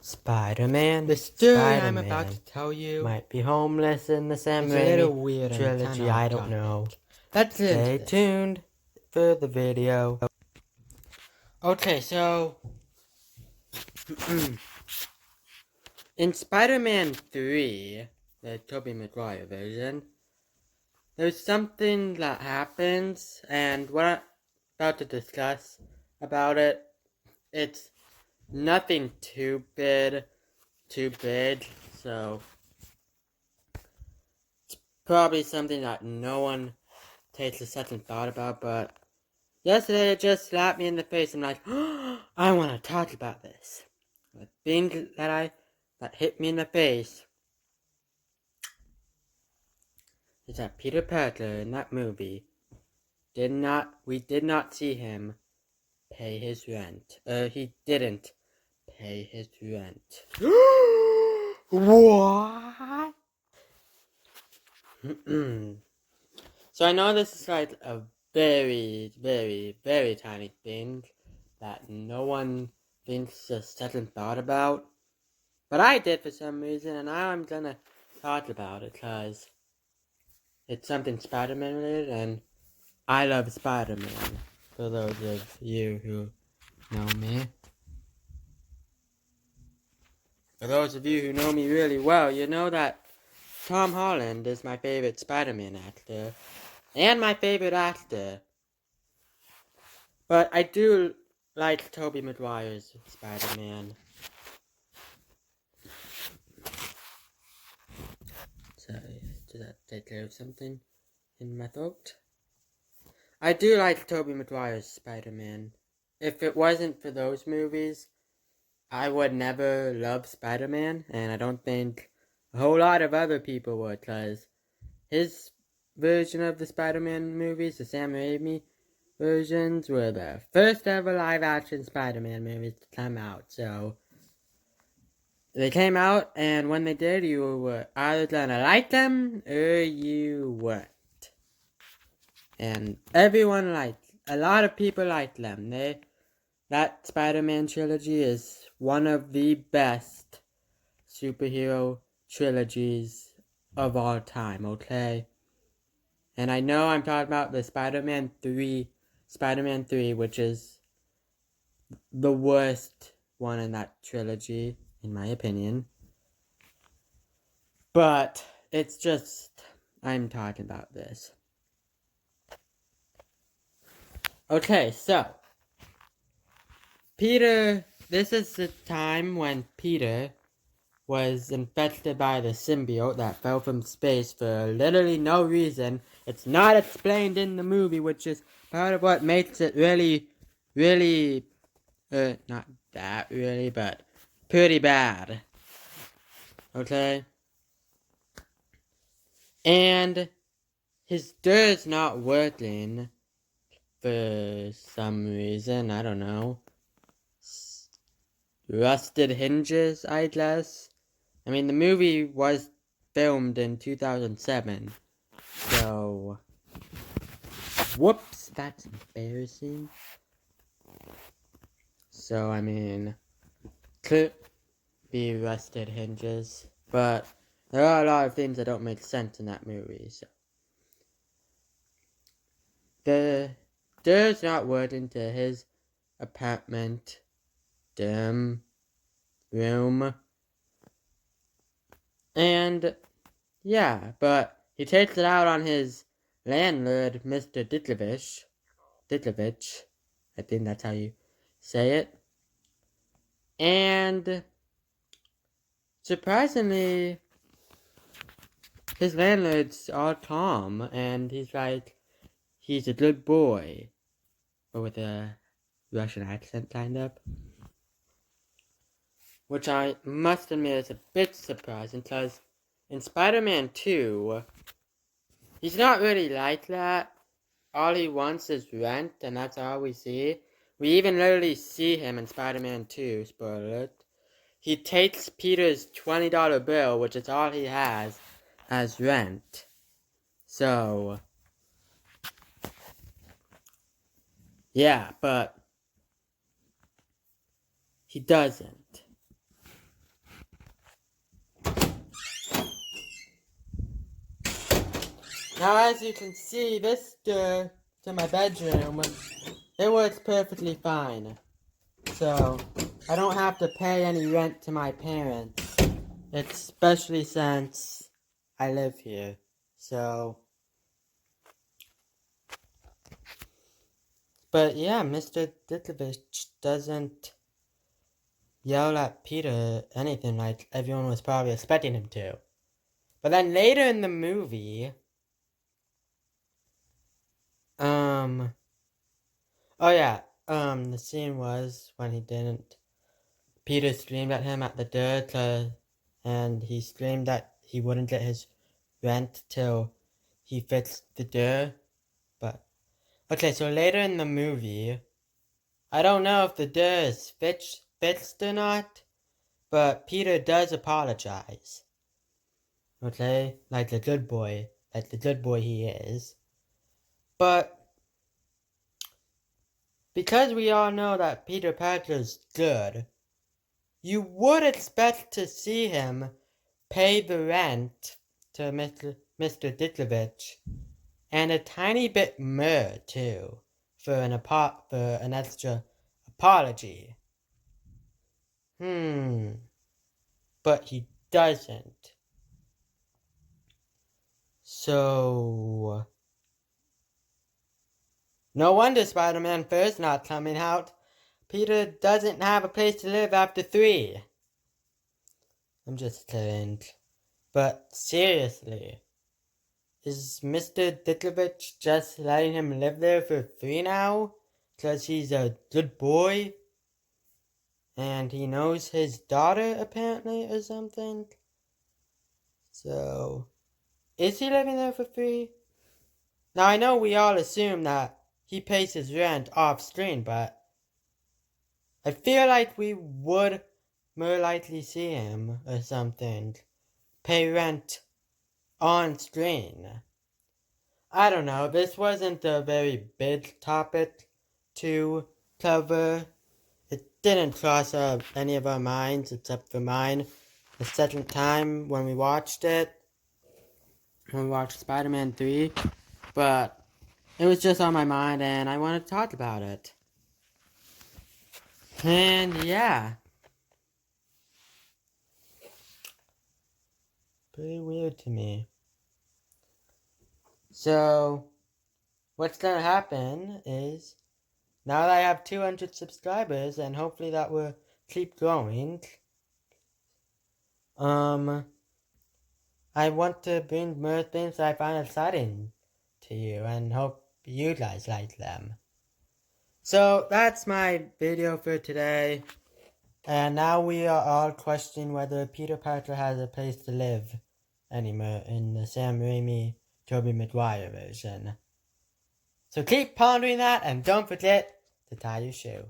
Spider-Man. The story Spider-Man I'm about to tell you might be homeless in the Sam is a little Raimi weird and trilogy. kinda I don't know. Let's get into Stay this. tuned for the video. Okay, so in Spider-Man 3, the Tobey Maguire version, there's something that happens, and what I'm about to discuss about it, it's nothing too big, so it's probably something that no one takes a second thought about, but yesterday it just slapped me in the face. I'm like, oh, I want to talk about this. The thing that hit me in the face is that Peter Parker in that movie we did not see him pay his rent. He didn't pay his rent. What? So I know this is like a very, very, very tiny thing that no one thinks a second thought about. But I did for some reason, and now I'm gonna talk about it because it's something Spider-Man related, and I love Spider-Man. For those of you who know me. For those of you who know me really well, you know that Tom Holland is my favorite Spider-Man actor, and my favorite actor. But I do like Tobey Maguire's Spider-Man. Sorry, did that take care of something in my throat? I do like Tobey Maguire's Spider-Man. If it wasn't for those movies, I would never love Spider-Man, and I don't think a whole lot of other people would, because his version of the Spider-Man movies, the Sam Raimi versions, were the first ever live-action Spider-Man movies to come out, so they came out, and when they did, you were either gonna like them, or you weren't. And everyone liked, a lot of people liked them. That Spider-Man trilogy is one of the best superhero trilogies of all time, okay? And I know I'm talking about the Spider-Man 3, which is the worst one in that trilogy, in my opinion. But it's just, I'm talking about this. Okay, so Peter, this is the time when Peter was infected by the symbiote that fell from space for literally no reason. It's not explained in the movie, which is part of what makes it really, really, not that really, but pretty bad. Okay? And his door's not working for some reason, I don't know. Rusted hinges, I guess. I mean, the movie was filmed in 2007, so whoops, that's embarrassing. So, I mean, could be rusted hinges, but there are a lot of things that don't make sense in that movie, so. The door's not working to his apartment, room, and yeah, but he takes it out on his landlord, Mr. Ditlovich, I think that's how you say it. And surprisingly, his landlord's all calm, and he's like, he's a good boy. But with a Russian accent, kind of. Which I must admit is a bit surprising, because in Spider-Man 2, he's not really like that. All he wants is rent, and that's all we see. We even literally see him in Spider-Man 2, spoiler alert. He takes Peter's $20 bill, which is all he has, as rent. So, yeah, but he doesn't. Now, as you can see, this door to my bedroom, it works perfectly fine. So, I don't have to pay any rent to my parents, especially since I live here. So, but yeah, Mr. Ditkovich doesn't yell at Peter anything like everyone was probably expecting him to. But then later in the movie, oh yeah, the scene was when he didn't. Peter screamed at him at the door and he screamed that he wouldn't get his rent till he fixed the door. But okay, so later in the movie, I don't know if the door is fixed or not, but Peter does apologize. Okay, like the good boy he is. But because we all know that Peter Parker's good, you would expect to see him pay the rent to Mr. Ditkovich, and a tiny bit more too, for an extra apology. But he doesn't. So no wonder Spider-Man 4's not coming out. Peter doesn't have a place to live after 3. I'm just kidding. But seriously, is Mr. Ditkovich just letting him live there for 3 now? Because he's a good boy? And he knows his daughter, apparently, or something? So, is he living there for 3? Now, I know we all assume that he pays his rent off screen, but I feel like we would more likely see him or something pay rent on screen. I don't know, this wasn't a very big topic to cover. It didn't cross any of our minds except for mine the second time when we watched it. When we watched Spider-Man 3. But it was just on my mind and I wanted to talk about it. And yeah. Pretty weird to me. So, what's gonna happen is, now that I have 200 subscribers, and hopefully that will keep growing, I want to bring more things that I find exciting to you, and hope you guys like them. So, that's my video for today. And now we are all questioning whether Peter Parker has a place to live anymore in the Sam Raimi, Tobey Maguire version. So keep pondering that, and don't forget to tie your shoe.